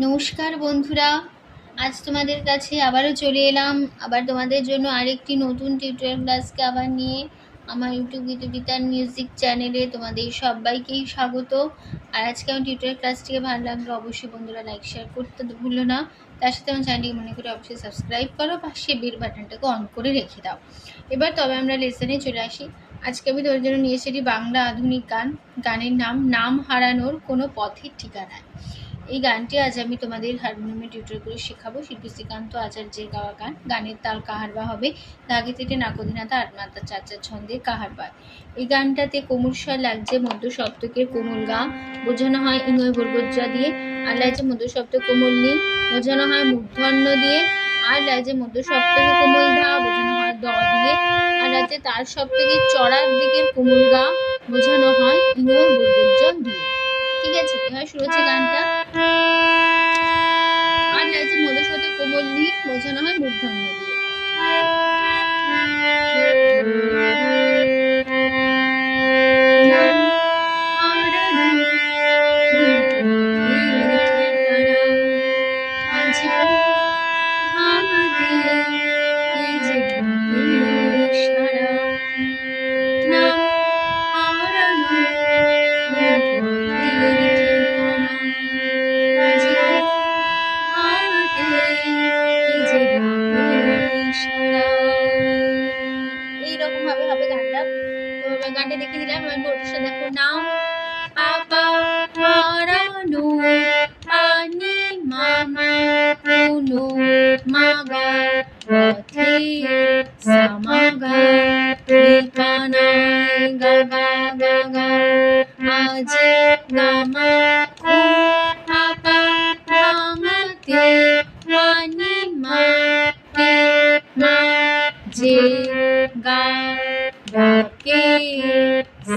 নমস্কার বন্ধুরা, আজ তোমাদের কাছে আবারও চলে এলাম। আবার তোমাদের জন্য আরেকটি নতুন টিউটোরিয়াল ক্লাসকে আবার নিয়ে আমার ইউটিউব গীতবিতান মিউজিক চ্যানেলে তোমাদের সবাইকেই স্বাগত। আর আজকে আমার টিউটোরিয়াল ক্লাসটিকে ভালো লাগলে অবশ্যই বন্ধুরা লাইক শেয়ার করতে ভুলো না। তার সাথে আমার চ্যানেলটিকে মনে করে অবশ্যই সাবস্ক্রাইব করো, পাশে বেল বাটনটাকে অন করে রেখে দাও। এবার তবে আমরা লেসনে চলে আসি। আজকে আমি তোমাদের জন্য নিয়ে এসেছি বাংলা আধুনিক গান। গানের নাম হারানোর কোনো পথের ঠিকানায়। এই গানটি আজ আমি তোমাদের হারমোনিয়ামে টিউটর করে শেখাবো। শিল্পী শ্রীকান্ত আচার্যের গাওয়া গান। গানের তাল কাহারবা হবে দাগে তেটে নাকদিনাথা আটমাত্রা চার চার ছন্দে কাহারবা। এই গানটাতে কোমল স্বর লাগছে মধ্য সপ্তকের কোমল গা, বোঝানো হয় ইনয় বর্গজ্জা দিয়ে। আর লাগছে মধ্য সপ্তক কোমল নি, বোঝানো হয় মূর্ধন্য দিয়ে। আর লাগছে মধ্য সপ্তকে কোমল ধা, বোঝানো হয় দ দিয়ে। আর লাগছে তার সপ্তকের চড়ার দিকের কোমল গা, বোঝানো হয় ইনয় বর্গজ্জা দিয়ে। ঠিক আছে, এবার শুরু হচ্ছে গানটা। আর লাগছে মধ্যস্বরে কোমল নি, বোঝানো হয় মূর্ধন্য দিয়ে। এইরকম ভাবে হবে গানটা। তো গানটা দেখে দিলাম। এবার নোটটা দেখো। নাম পাপা হারানো পানি মামা কোনো মাগা পথে সামাগা ঠিকানায় গাগা গাগা আজ গামা ও পাপা ভাঙাতে পানি মাকে মা যে গা গাকে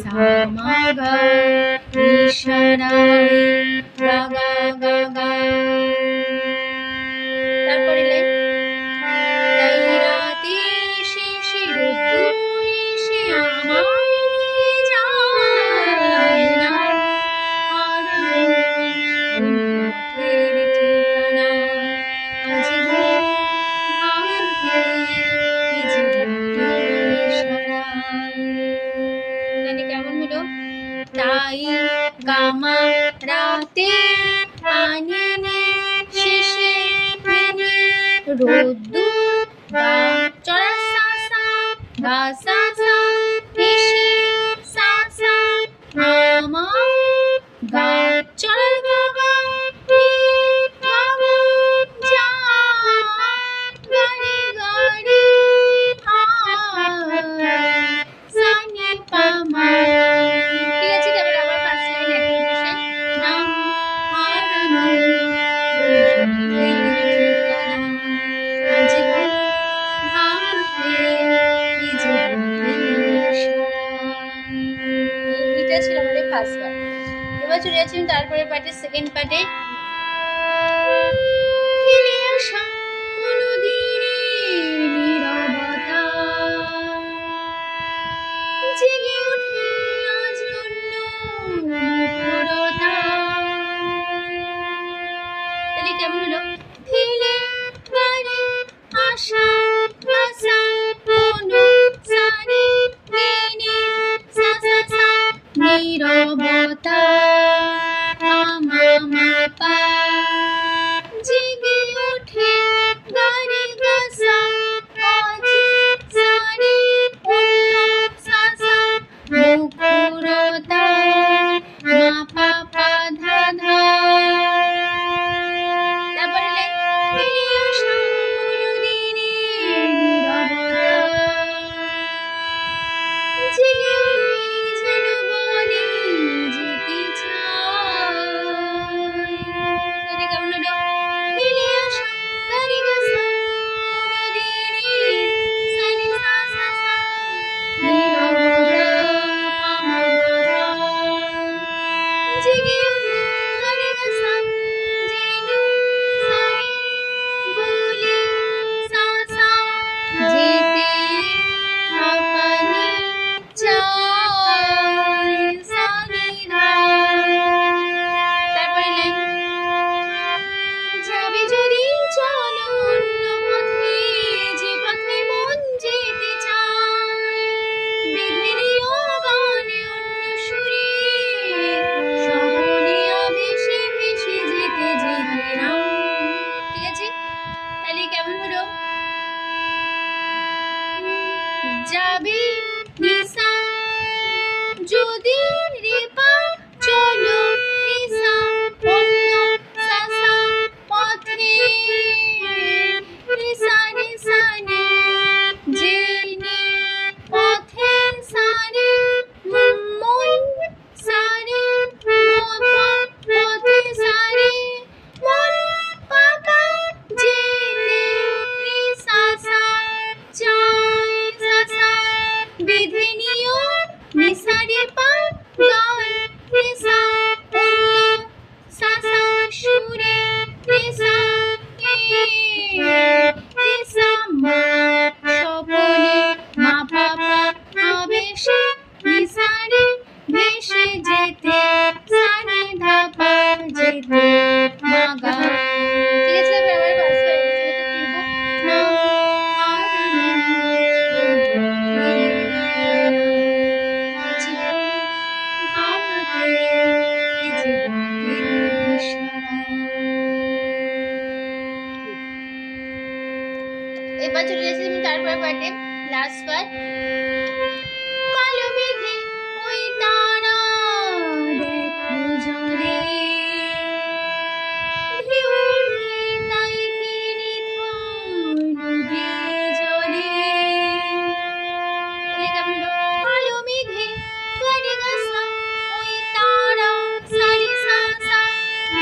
সামাগা ইশারায় গাগা গাগা। তারপরে লাইন তাই রাতে শেষে রোদ্দুর এসে আমায় নিয়ে যায় না হারানোর পথের ঠিকানা আজ ভাঙতে যে কেমন হলো? তাই গামা রাতে পানি শেষে মেনে রোদ্দুর গা চড়া সা সা গা সা সা এসে সা সা আমার গা চড়া গা গা গা গা যা গাড়ি গাড়ি সানি পামা। ঠিক আছে, তারপরে আবার ফার্স্ট লাইন অ্যাক্টিভিশন। নাম হারানো আজ ভাঙতে যে এটা ছিল আমাদের ফার্স্ট পার্ট। এবার চলে যাচ্ছি তারপরে পার্টের সেকেন্ড পার্টে। ফিরে আসা কোনদিনের নীরবতা জেগে ওঠে আজ অন্য মুখরতা। তাহলে কেমন হলো? ফিরে বাড়ি আসা ভাষা কোনো সারি মেনে সা সা সা নীরবতা আমা মাপা জেগে ওঠে গারি গাসা আজ সারি অন্য সা সা মুখরতা মা পা পা ধা ধা। তারপরে এবার চলে যাচ্ছি আমি তারপরে পার্টে, লাস্ট পার্ট। কালো মেঘে ওই তারা দেখো জলে, ঢেউ উঠে তাই কি নিথর নদী জলে। তাহলে কেমন হলো? কালো মেঘে করে গাছা ওই তারা সারি সা সা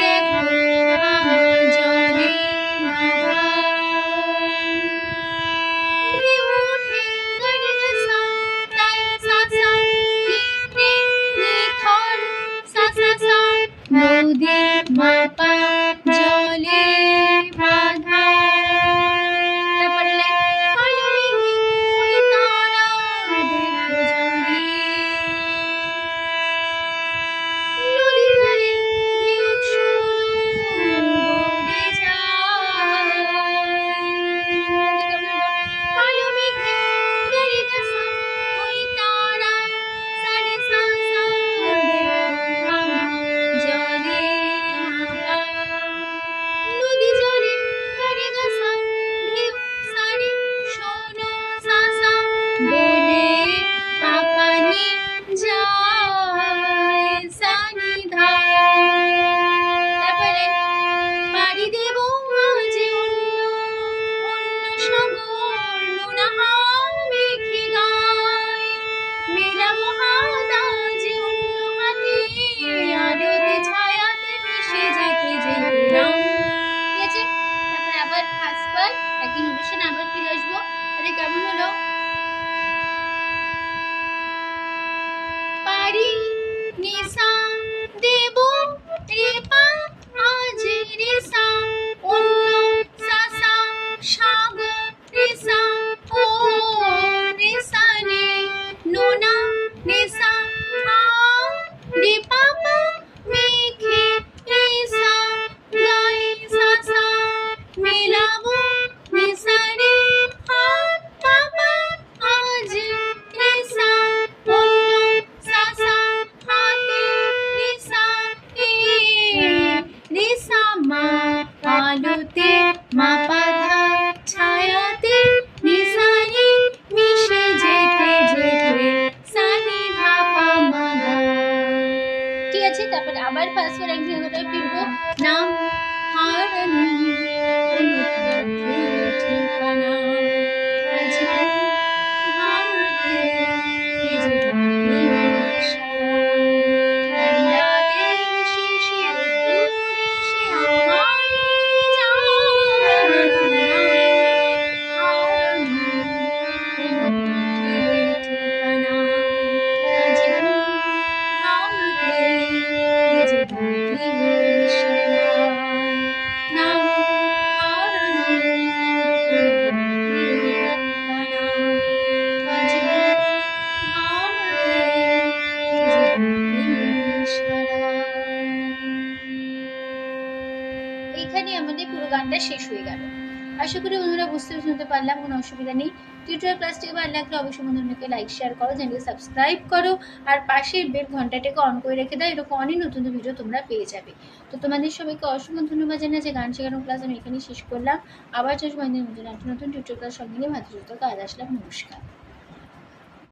দেখো জলে ভাবা। ঢেউ উঠে করে গাছা তাই সা সা নি নি নিথর সা সা সা নদী মাপা জলে বাঁধা। তারপরে কালো মেঘে ওই তারা দেখো জলে, নদী ধারে ঢেউ সরু বয়ে যায়। কালো মেঘে করে গাছা ওই তারা সারি সা সা দেখো জলে ভাবা। নদী জলে করে গাছা ঢেউ সারি শোনো সা সা বলে পাপানি যায় সানি ধা। তারপরে পাড়ি দেব আজ অন্য সাগর নোনা হাওয়া মেঘে গায়, মেলাবো হাত আজ অন্য হাতে আলোতে ছায়াতে মিশে যেতে যেতে নাও। ঠিক আছে, তারপরে আবার ফার্স্ট পার্ট একই নোটেশন আবার ফিরে আসবো। আরে কেমন হলো? পারি নিশা দেব রেপা আজ রেসা অন্য সাসা সাগর রেসা ও রেসা নে নোনা রেসা আ রে পাপা মেঘে রেসা গায়ে সাসা মেলাবো রেসা রে আ পাপা আজ রেসা অন্য সাসা হাতে রেসা এ রেসা মা আলোতে মাপা ধা ছায়াতে নিশানে মিশে যেতে যেতে সানি ধা পা মা গা। ঠিক আছে, তারপরে আবার ফার্স্ট পার্ট একদিন কোথায় ফিরবো। নাম হারানো অনুপলব্ধের ঠিকানা, আজ ভাঙতে ভেজে থাকে সারা। রাতের শেষে দূরে সে আমায় নিয়ে যায়, হারানো অনুপলব্ধের ঠিকানা, আজ ভাঙতে ভেজে থাকে সারা। নাম হারানো অনুপলব্ধের ঠিকানা, আজ ভাঙতে ভেজে থাকে সারা। এইখানে আমাদের পুরো গানটা শেষ হয়ে গেল। আশা করি বন্ধুরা বুঝতে শুনতে পারলাম, কোনো অসুবিধা নেই। টিউটোরিয়াল ক্লাসটি ভালো লাগলে অবশ্যই বন্ধুদেরকে লাইক শেয়ার করো, চ্যানেলকে সাবস্ক্রাইব করো, আর পাশের বেল ঘন্টাটাকে অন করে রেখে দাও, এরকম অনেক নতুন নতুন ভিডিও তোমরা পেয়ে যাবে। তো তোমাদের সবাইকে অসংখ্য ধন্যবাদ জানাই যে গান শেখানোর ক্লাস আমি এখানেই শেষ করলাম। আবার চলবে নতুন নতুন টিউটোরিয়াল ক্লাস সঙ্গে নিয়ে ভালো কাজ আসলাম। নমস্কার।